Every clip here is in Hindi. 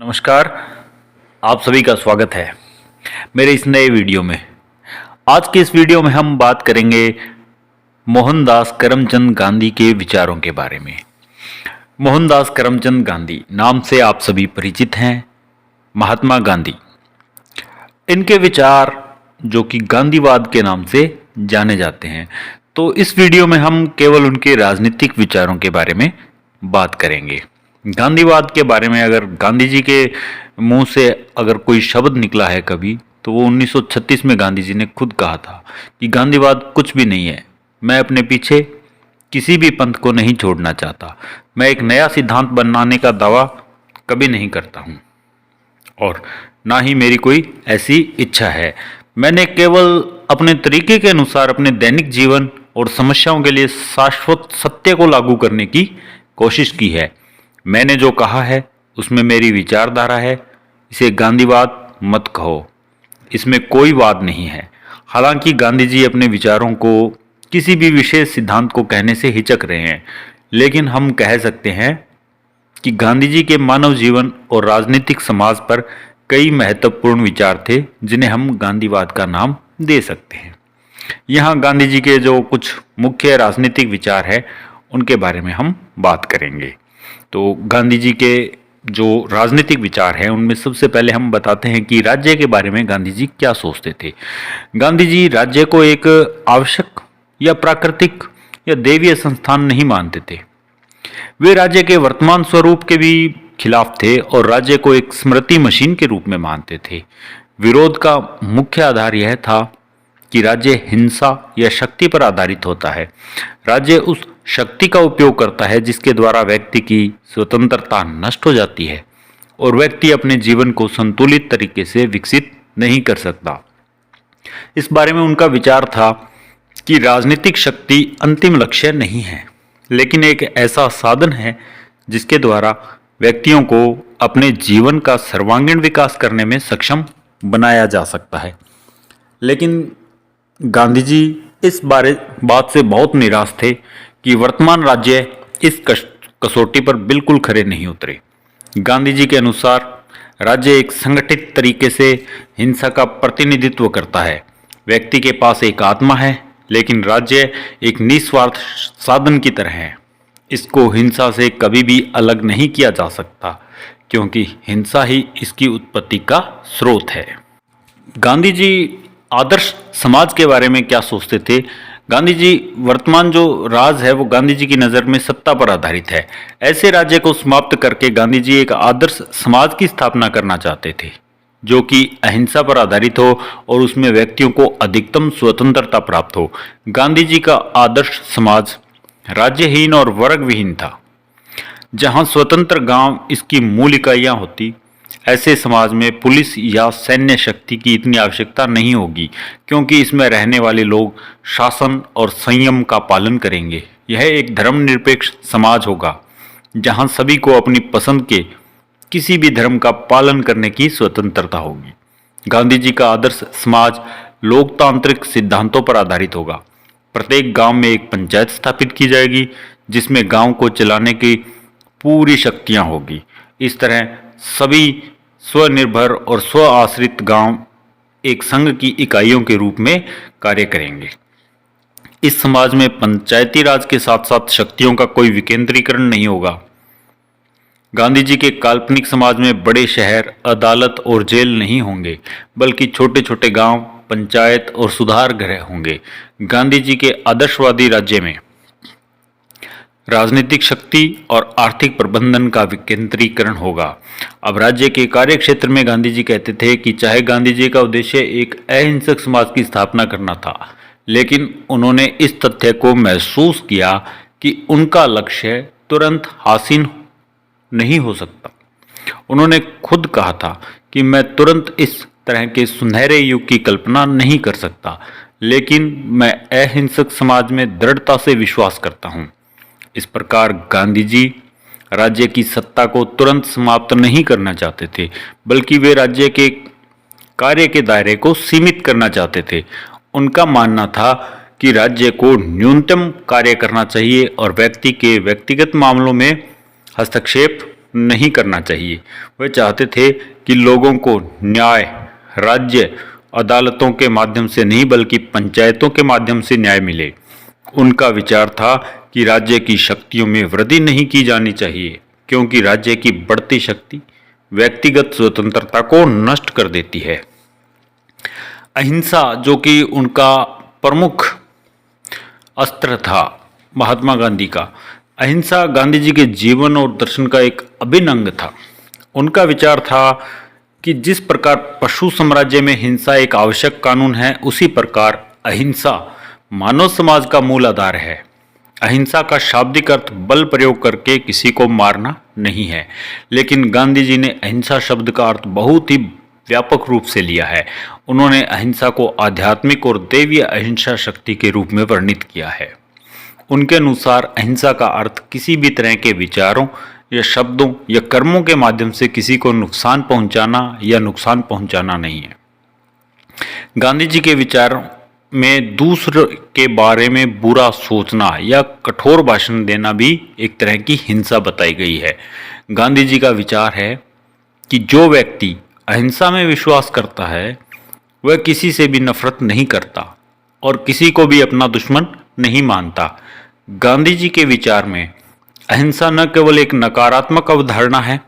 नमस्कार। आप सभी का स्वागत है मेरे इस नए वीडियो में। आज के इस वीडियो में हम बात करेंगे मोहनदास करमचंद गांधी के विचारों के बारे में। मोहनदास करमचंद गांधी नाम से आप सभी परिचित हैं। महात्मा गांधी, इनके विचार जो कि गांधीवाद के नाम से जाने जाते हैं। तो इस वीडियो में हम केवल उनके राजनीतिक विचारों के बारे में बात करेंगे। गांधीवाद के बारे में अगर गांधी जी के मुंह से अगर कोई शब्द निकला है कभी, तो वो 1936 में गांधी जी ने खुद कहा था कि गांधीवाद कुछ भी नहीं है। मैं अपने पीछे किसी भी पंथ को नहीं छोड़ना चाहता। मैं एक नया सिद्धांत बनाने का दावा कभी नहीं करता हूँ और ना ही मेरी कोई ऐसी इच्छा है। मैंने केवल अपने तरीके के अनुसार अपने दैनिक जीवन और समस्याओं के लिए शाश्वत सत्य को लागू करने की कोशिश की है। मैंने जो कहा है उसमें मेरी विचारधारा है। इसे गांधीवाद मत कहो, इसमें कोई वाद नहीं है। हालांकि गांधी जी अपने विचारों को किसी भी विशेष सिद्धांत को कहने से हिचक रहे हैं, लेकिन हम कह सकते हैं कि गांधी जी के मानव जीवन और राजनीतिक समाज पर कई महत्वपूर्ण विचार थे जिन्हें हम गांधीवाद का नाम दे सकते हैं। यहाँ गांधी जी के जो कुछ मुख्य राजनीतिक विचार है उनके बारे में हम बात करेंगे। तो गांधी जी के जो राजनीतिक विचार हैं उनमें सबसे पहले हम बताते हैं कि राज्य के बारे में गांधी जी क्या सोचते थे। गांधी जी राज्य को एक आवश्यक या प्राकृतिक या दैवीय संस्थान नहीं मानते थे। वे राज्य के वर्तमान स्वरूप के भी खिलाफ थे और राज्य को एक स्मृति मशीन के रूप में मानते थे। विरोध का मुख्य आधार यह था कि राज्य हिंसा या शक्ति पर आधारित होता है। राज्य उस शक्ति का उपयोग करता है जिसके द्वारा व्यक्ति की स्वतंत्रता नष्ट हो जाती है और व्यक्ति अपने जीवन को संतुलित तरीके से विकसित नहीं कर सकता। इस बारे में उनका विचार था कि राजनीतिक शक्ति अंतिम लक्ष्य नहीं है, लेकिन एक ऐसा साधन है जिसके द्वारा व्यक्तियों को अपने जीवन का सर्वांगीण विकास करने में सक्षम बनाया जा सकता है। लेकिन गांधी जी इस बात से बहुत निराश थे कि वर्तमान राज्य इस कसौटी पर बिल्कुल खरे नहीं उतरे। गांधी जी के अनुसार राज्य एक संगठित तरीके से हिंसा का प्रतिनिधित्व करता है। व्यक्ति के पास एक आत्मा है, लेकिन राज्य एक निस्वार्थ साधन की तरह है। इसको हिंसा से कभी भी अलग नहीं किया जा सकता, क्योंकि हिंसा ही इसकी उत्पत्ति का स्रोत है। गांधी जी आदर्श समाज के बारे में क्या सोचते थे? गांधी जी वर्तमान जो राज है वो गांधी जी की नज़र में सत्ता पर आधारित है। ऐसे राज्य को समाप्त करके गांधी जी एक आदर्श समाज की स्थापना करना चाहते थे जो कि अहिंसा पर आधारित हो और उसमें व्यक्तियों को अधिकतम स्वतंत्रता प्राप्त हो। गांधी जी का आदर्श समाज राज्यहीन और वर्गविहीन था, जहां स्वतंत्र गांव इसकी मूल इकाइयां होती। ऐसे समाज में पुलिस या सैन्य शक्ति की इतनी आवश्यकता नहीं होगी, क्योंकि इसमें रहने वाले लोग शासन और संयम का पालन करेंगे। यह एक धर्मनिरपेक्ष समाज होगा जहां सभी को अपनी पसंद के किसी भी धर्म का पालन करने की स्वतंत्रता होगी। गांधी जी का आदर्श समाज लोकतांत्रिक सिद्धांतों पर आधारित होगा। प्रत्येक गांव में एक पंचायत स्थापित की जाएगी जिसमें गांव को चलाने की पूरी शक्तियां होगी। इस तरह सभी स्वनिर्भर और स्व आश्रित गांव एक संघ की इकाइयों के रूप में कार्य करेंगे। इस समाज में पंचायती राज के साथ साथ शक्तियों का कोई विकेंद्रीकरण नहीं होगा। गांधी जी के काल्पनिक समाज में बड़े शहर, अदालत और जेल नहीं होंगे, बल्कि छोटे छोटे गांव, पंचायत और सुधार गृह होंगे। गांधी जी के आदर्शवादी राज्य में राजनीतिक शक्ति और आर्थिक प्रबंधन का विकेंद्रीकरण होगा। अब राज्य के कार्य क्षेत्र में गांधी जी कहते थे कि चाहे गांधी जी का उद्देश्य एक अहिंसक समाज की स्थापना करना था, लेकिन उन्होंने इस तथ्य को महसूस किया कि उनका लक्ष्य तुरंत हासिल नहीं हो सकता। उन्होंने खुद कहा था कि मैं तुरंत इस तरह के सुनहरे युग की कल्पना नहीं कर सकता, लेकिन मैं अहिंसक समाज में दृढ़ता से विश्वास करता हूँ। इस प्रकार गांधी जी राज्य की सत्ता को तुरंत समाप्त नहीं करना चाहते थे, बल्कि वे राज्य के कार्य के दायरे को सीमित करना चाहते थे। उनका मानना था कि राज्य को न्यूनतम कार्य करना चाहिए और व्यक्ति के व्यक्तिगत मामलों में हस्तक्षेप नहीं करना चाहिए। वे चाहते थे कि लोगों को न्याय राज्य अदालतों के माध्यम से नहीं बल्कि पंचायतों के माध्यम से न्याय मिले। उनका विचार था कि राज्य की शक्तियों में वृद्धि नहीं की जानी चाहिए, क्योंकि राज्य की बढ़ती शक्ति व्यक्तिगत स्वतंत्रता को नष्ट कर देती है। अहिंसा, जो कि उनका प्रमुख अस्त्र था महात्मा गांधी का, अहिंसा गांधी जी के जीवन और दर्शन का एक अभिन्न अंग था। उनका विचार था कि जिस प्रकार पशु साम्राज्य में हिंसा एक आवश्यक कानून है, उसी प्रकार अहिंसा मानव समाज का मूल आधार है। अहिंसा का शाब्दिक अर्थ बल प्रयोग करके किसी को मारना नहीं है, लेकिन गांधी जी ने अहिंसा शब्द का अर्थ बहुत ही व्यापक रूप से लिया है। उन्होंने अहिंसा को आध्यात्मिक और दैवीय अहिंसा शक्ति के रूप में वर्णित किया है। उनके अनुसार अहिंसा का अर्थ किसी भी तरह के विचारों या शब्दों या कर्मों के माध्यम से किसी को नुकसान पहुंचाना या नुकसान पहुंचाना नहीं है। गांधी जी के विचार में दूसरे के बारे में बुरा सोचना या कठोर भाषण देना भी एक तरह की हिंसा बताई गई है। गांधी जी का विचार है कि जो व्यक्ति अहिंसा में विश्वास करता है वह किसी से भी नफरत नहीं करता और किसी को भी अपना दुश्मन नहीं मानता। गांधी जी के विचार में अहिंसा न केवल एक नकारात्मक अवधारणा है,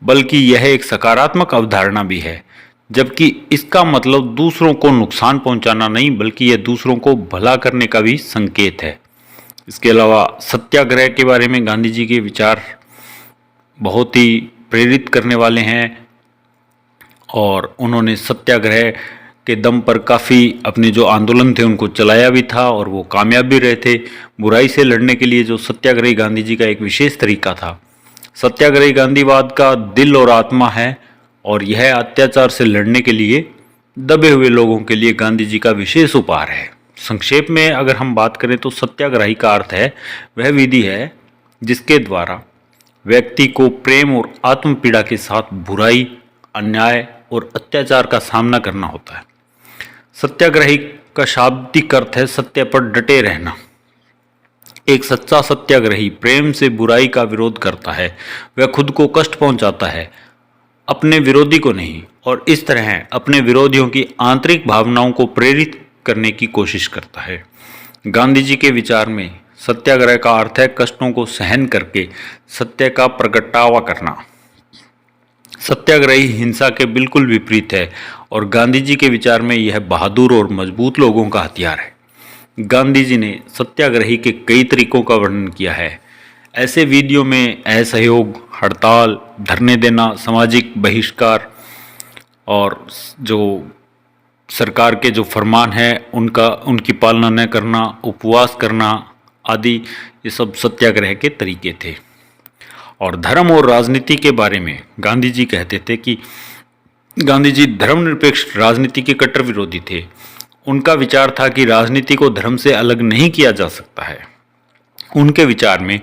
बल्कि यह एक सकारात्मक अवधारणा भी है, जबकि इसका मतलब दूसरों को नुकसान पहुंचाना नहीं बल्कि यह दूसरों को भला करने का भी संकेत है। इसके अलावा सत्याग्रह के बारे में गांधी जी के विचार बहुत ही प्रेरित करने वाले हैं और उन्होंने सत्याग्रह के दम पर काफ़ी अपने जो आंदोलन थे उनको चलाया भी था और वो कामयाब भी रहे थे। बुराई से लड़ने के लिए जो सत्याग्रही गांधी जी का एक विशेष तरीका था। सत्याग्रही गांधीवाद का दिल और आत्मा है और यह अत्याचार से लड़ने के लिए दबे हुए लोगों के लिए गांधी जी का विशेष उपहार है। संक्षेप में अगर हम बात करें तो सत्याग्रही का अर्थ है वह विधि है जिसके द्वारा व्यक्ति को प्रेम और आत्म पीड़ा के साथ बुराई, अन्याय और अत्याचार का सामना करना होता है। सत्याग्रही का शाब्दिक अर्थ है सत्य पर डटे रहना। एक सच्चा सत्याग्रही प्रेम से बुराई का विरोध करता है। वह खुद को कष्ट पहुंचाता है, अपने विरोधी को नहीं, और इस तरह अपने विरोधियों की आंतरिक भावनाओं को प्रेरित करने की कोशिश करता है। गांधी जी के विचार में सत्याग्रह का अर्थ है कष्टों को सहन करके सत्य का प्रगटावा करना। सत्याग्रही हिंसा के बिल्कुल विपरीत है और गांधी जी के विचार में यह बहादुर और मजबूत लोगों का हथियार है। गांधी जी ने सत्याग्रही के कई तरीकों का वर्णन किया है। ऐसे वीडियो में असहयोग, हड़ताल, धरने देना, सामाजिक बहिष्कार और जो सरकार के जो फरमान है उनकी पालना न करना, उपवास करना आदि, ये सब सत्याग्रह के तरीके थे। और धर्म और राजनीति के बारे में गांधी जी कहते थे कि गांधी जी धर्मनिरपेक्ष राजनीति के कट्टर विरोधी थे। उनका विचार था कि राजनीति को धर्म से अलग नहीं किया जा सकता है। उनके विचार में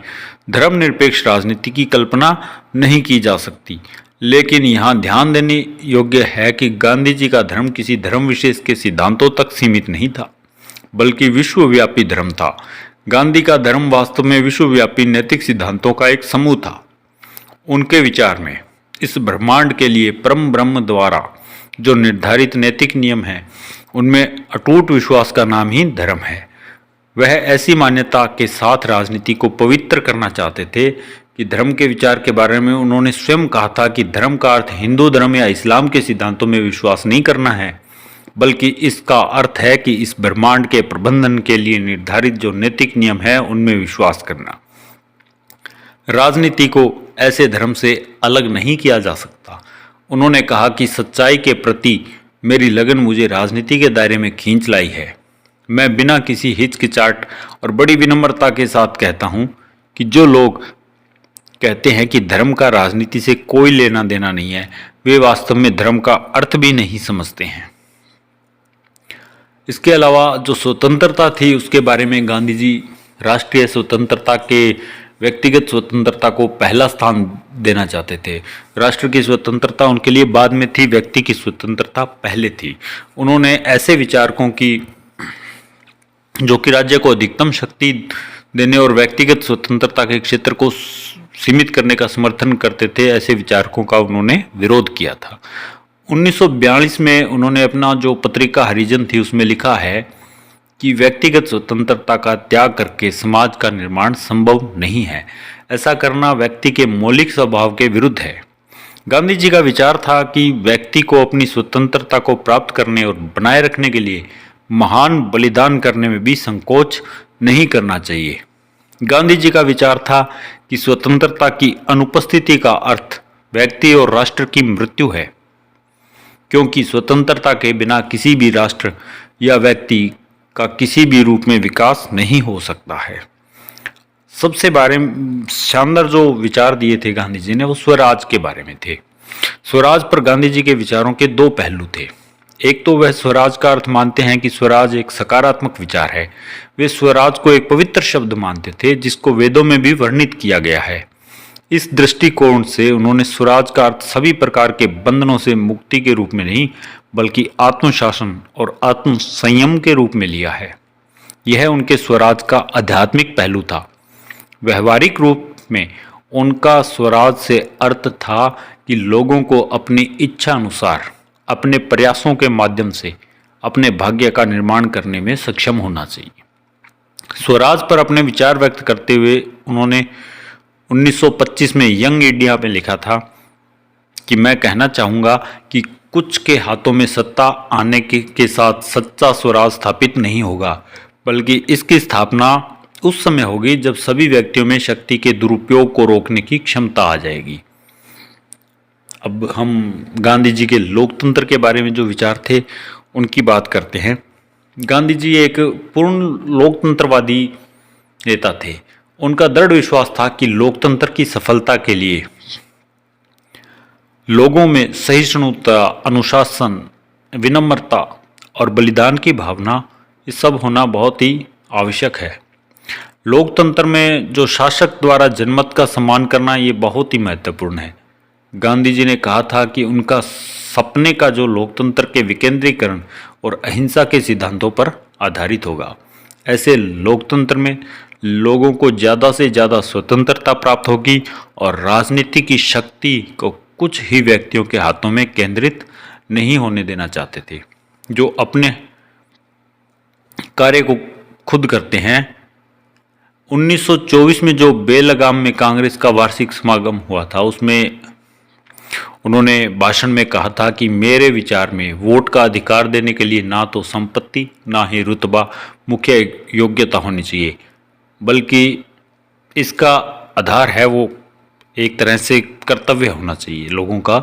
धर्मनिरपेक्ष राजनीति की कल्पना नहीं की जा सकती, लेकिन यहाँ ध्यान देने योग्य है कि गांधी जी का धर्म किसी धर्म विशेष के सिद्धांतों तक सीमित नहीं था, बल्कि विश्वव्यापी धर्म था। गांधी का धर्म वास्तव में विश्वव्यापी नैतिक सिद्धांतों का एक समूह था। उनके विचार में इस ब्रह्मांड के लिए परम ब्रह्म द्वारा जो निर्धारित नैतिक नियम हैं, उनमें अटूट विश्वास का नाम ही धर्म है। वह ऐसी मान्यता के साथ राजनीति को पवित्र करना चाहते थे कि धर्म के विचार के बारे में उन्होंने स्वयं कहा था कि धर्म का अर्थ हिंदू धर्म या इस्लाम के सिद्धांतों में विश्वास नहीं करना है, बल्कि इसका अर्थ है कि इस ब्रह्मांड के प्रबंधन के लिए निर्धारित जो नैतिक नियम है उनमें विश्वास करना। राजनीति को ऐसे धर्म से अलग नहीं किया जा सकता। उन्होंने कहा कि सच्चाई के प्रति मेरी लगन मुझे राजनीति के दायरे में खींच लाई है। मैं बिना किसी हिचकिचाहट और बड़ी विनम्रता के साथ कहता हूं कि जो लोग कहते हैं कि धर्म का राजनीति से कोई लेना देना नहीं है, वे वास्तव में धर्म का अर्थ भी नहीं समझते हैं। इसके अलावा जो स्वतंत्रता थी उसके बारे में गांधी जी राष्ट्रीय स्वतंत्रता के व्यक्तिगत स्वतंत्रता को पहला स्थान देना चाहते थे। राष्ट्र की स्वतंत्रता उनके लिए बाद में थी, व्यक्ति की स्वतंत्रता पहले थी। उन्होंने ऐसे विचारकों की जो कि राज्य को अधिकतम शक्ति देने और व्यक्तिगत स्वतंत्रता के क्षेत्र को सीमित करने का समर्थन करते थे, ऐसे विचारकों का उन्होंने विरोध किया था। 1942 में उन्होंने अपना जो पत्रिका हरिजन थी उसमें लिखा है कि व्यक्तिगत स्वतंत्रता का त्याग करके समाज का निर्माण संभव नहीं है। ऐसा करना व्यक्ति के मौलिक स्वभाव के विरुद्ध है। गांधी जी का विचार था कि व्यक्ति को अपनी स्वतंत्रता को प्राप्त करने और बनाए रखने के लिए महान बलिदान करने में भी संकोच नहीं करना चाहिए। गांधी जी का विचार था कि स्वतंत्रता की अनुपस्थिति का अर्थ व्यक्ति और राष्ट्र की मृत्यु है, क्योंकि स्वतंत्रता के बिना किसी भी राष्ट्र या व्यक्ति का किसी भी रूप में विकास नहीं हो सकता है। सबसे शानदार जो विचार दिए थे गांधी जी ने वो स्वराज के बारे में थे। स्वराज पर गांधी जी के विचारों के दो पहलू थे। एक तो वह स्वराज का अर्थ मानते हैं कि स्वराज एक सकारात्मक विचार है। वे स्वराज को एक पवित्र शब्द मानते थे जिसको वेदों में भी वर्णित किया गया है। इस दृष्टिकोण से उन्होंने स्वराज का अर्थ सभी प्रकार के बंधनों से मुक्ति के रूप में नहीं बल्कि आत्मशासन और आत्म संयम के रूप में लिया है। यह उनके स्वराज का आध्यात्मिक पहलू था। व्यवहारिक रूप में उनका स्वराज से अर्थ था कि लोगों को अपनी इच्छा अनुसार अपने प्रयासों के माध्यम से अपने भाग्य का निर्माण करने में सक्षम होना चाहिए। स्वराज पर अपने विचार व्यक्त करते हुए उन्होंने 1925 में यंग इंडिया में लिखा था कि मैं कहना चाहूँगा कि कुछ के हाथों में सत्ता आने के साथ सच्चा स्वराज स्थापित नहीं होगा, बल्कि इसकी स्थापना उस समय होगी जब सभी व्यक्तियों में शक्ति के दुरुपयोग को रोकने की क्षमता आ जाएगी। अब हम गांधी जी के लोकतंत्र के बारे में जो विचार थे उनकी बात करते हैं। गांधी जी एक पूर्ण लोकतंत्रवादी नेता थे। उनका दृढ़ विश्वास था कि लोकतंत्र की सफलता के लिए लोगों में सहिष्णुता, अनुशासन, विनम्रता और बलिदान की भावना ये सब होना बहुत ही आवश्यक है। लोकतंत्र में जो शासक द्वारा जनमत का सम्मान करना ये बहुत ही महत्वपूर्ण है। गांधी जी ने कहा था कि उनका सपने का जो लोकतंत्र के विकेंद्रीकरण और अहिंसा के सिद्धांतों पर आधारित होगा। ऐसे लोकतंत्र में लोगों को ज़्यादा से ज़्यादा स्वतंत्रता प्राप्त होगी और राजनीति की शक्ति को कुछ ही व्यक्तियों के हाथों में केंद्रित नहीं होने देना चाहते थे, जो अपने कार्य को खुद करते हैं। 1924 में जो बेलगाम में कांग्रेस का वार्षिक समागम हुआ था उसमें उन्होंने भाषण में कहा था कि मेरे विचार में वोट का अधिकार देने के लिए ना तो संपत्ति ना ही रुतबा मुख्य योग्यता होनी चाहिए, बल्कि इसका आधार है वो एक तरह से कर्तव्य होना चाहिए लोगों का।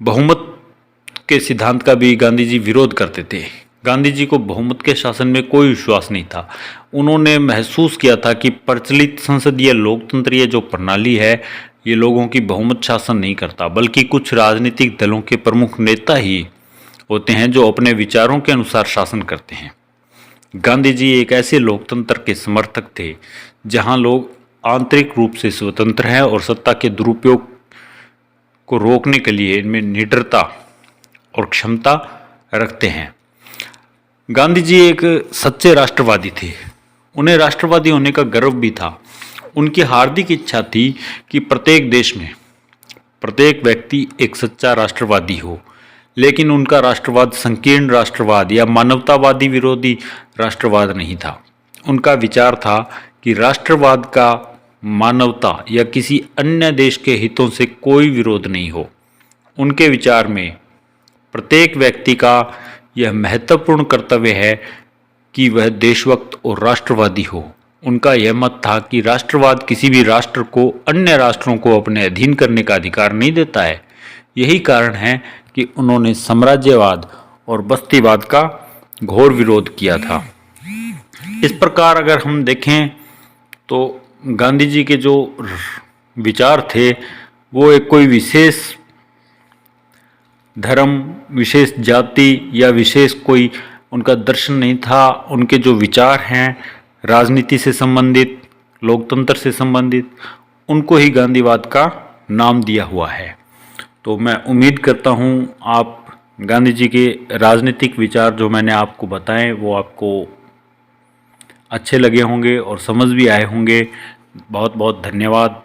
बहुमत के सिद्धांत का भी गांधी जी विरोध करते थे। गांधी जी को बहुमत के शासन में कोई विश्वास नहीं था। उन्होंने महसूस किया था कि प्रचलित संसदीय लोकतंत्रीय जो प्रणाली है ये लोगों की बहुमत शासन नहीं करता, बल्कि कुछ राजनीतिक दलों के प्रमुख नेता ही होते हैं जो अपने विचारों के अनुसार शासन करते हैं। गांधी जी एक ऐसे लोकतंत्र के समर्थक थे जहां लोग आंतरिक रूप से स्वतंत्र हैं और सत्ता के दुरुपयोग को रोकने के लिए इनमें निडरता और क्षमता रखते हैं। गांधी जी एक सच्चे राष्ट्रवादी थे। उन्हें राष्ट्रवादी होने का गर्व भी था। उनकी हार्दिक इच्छा थी कि प्रत्येक देश में प्रत्येक व्यक्ति एक सच्चा राष्ट्रवादी हो, लेकिन उनका राष्ट्रवाद संकीर्ण राष्ट्रवाद या मानवतावादी विरोधी राष्ट्रवाद नहीं था। उनका विचार था कि राष्ट्रवाद का मानवता या किसी अन्य देश के हितों से कोई विरोध नहीं हो। उनके विचार में प्रत्येक व्यक्ति का यह महत्वपूर्ण कर्तव्य है कि वह देशभक्त और राष्ट्रवादी हो। उनका यह मत था कि राष्ट्रवाद किसी भी राष्ट्र को अन्य राष्ट्रों को अपने अधीन करने का अधिकार नहीं देता है। यही कारण है कि उन्होंने साम्राज्यवाद और बस्तीवाद का घोर विरोध किया था। इस प्रकार अगर हम देखें तो गांधी जी के जो विचार थे वो एक कोई विशेष धर्म, विशेष जाति या विशेष कोई उनका दर्शन नहीं था। उनके जो विचार हैं राजनीति से संबंधित, लोकतंत्र से संबंधित, उनको ही गांधीवाद का नाम दिया हुआ है। तो मैं उम्मीद करता हूँ आप गांधी जी के राजनीतिक विचार जो मैंने आपको बताए वो आपको अच्छे लगे होंगे और समझ भी आए होंगे। बहुत बहुत धन्यवाद।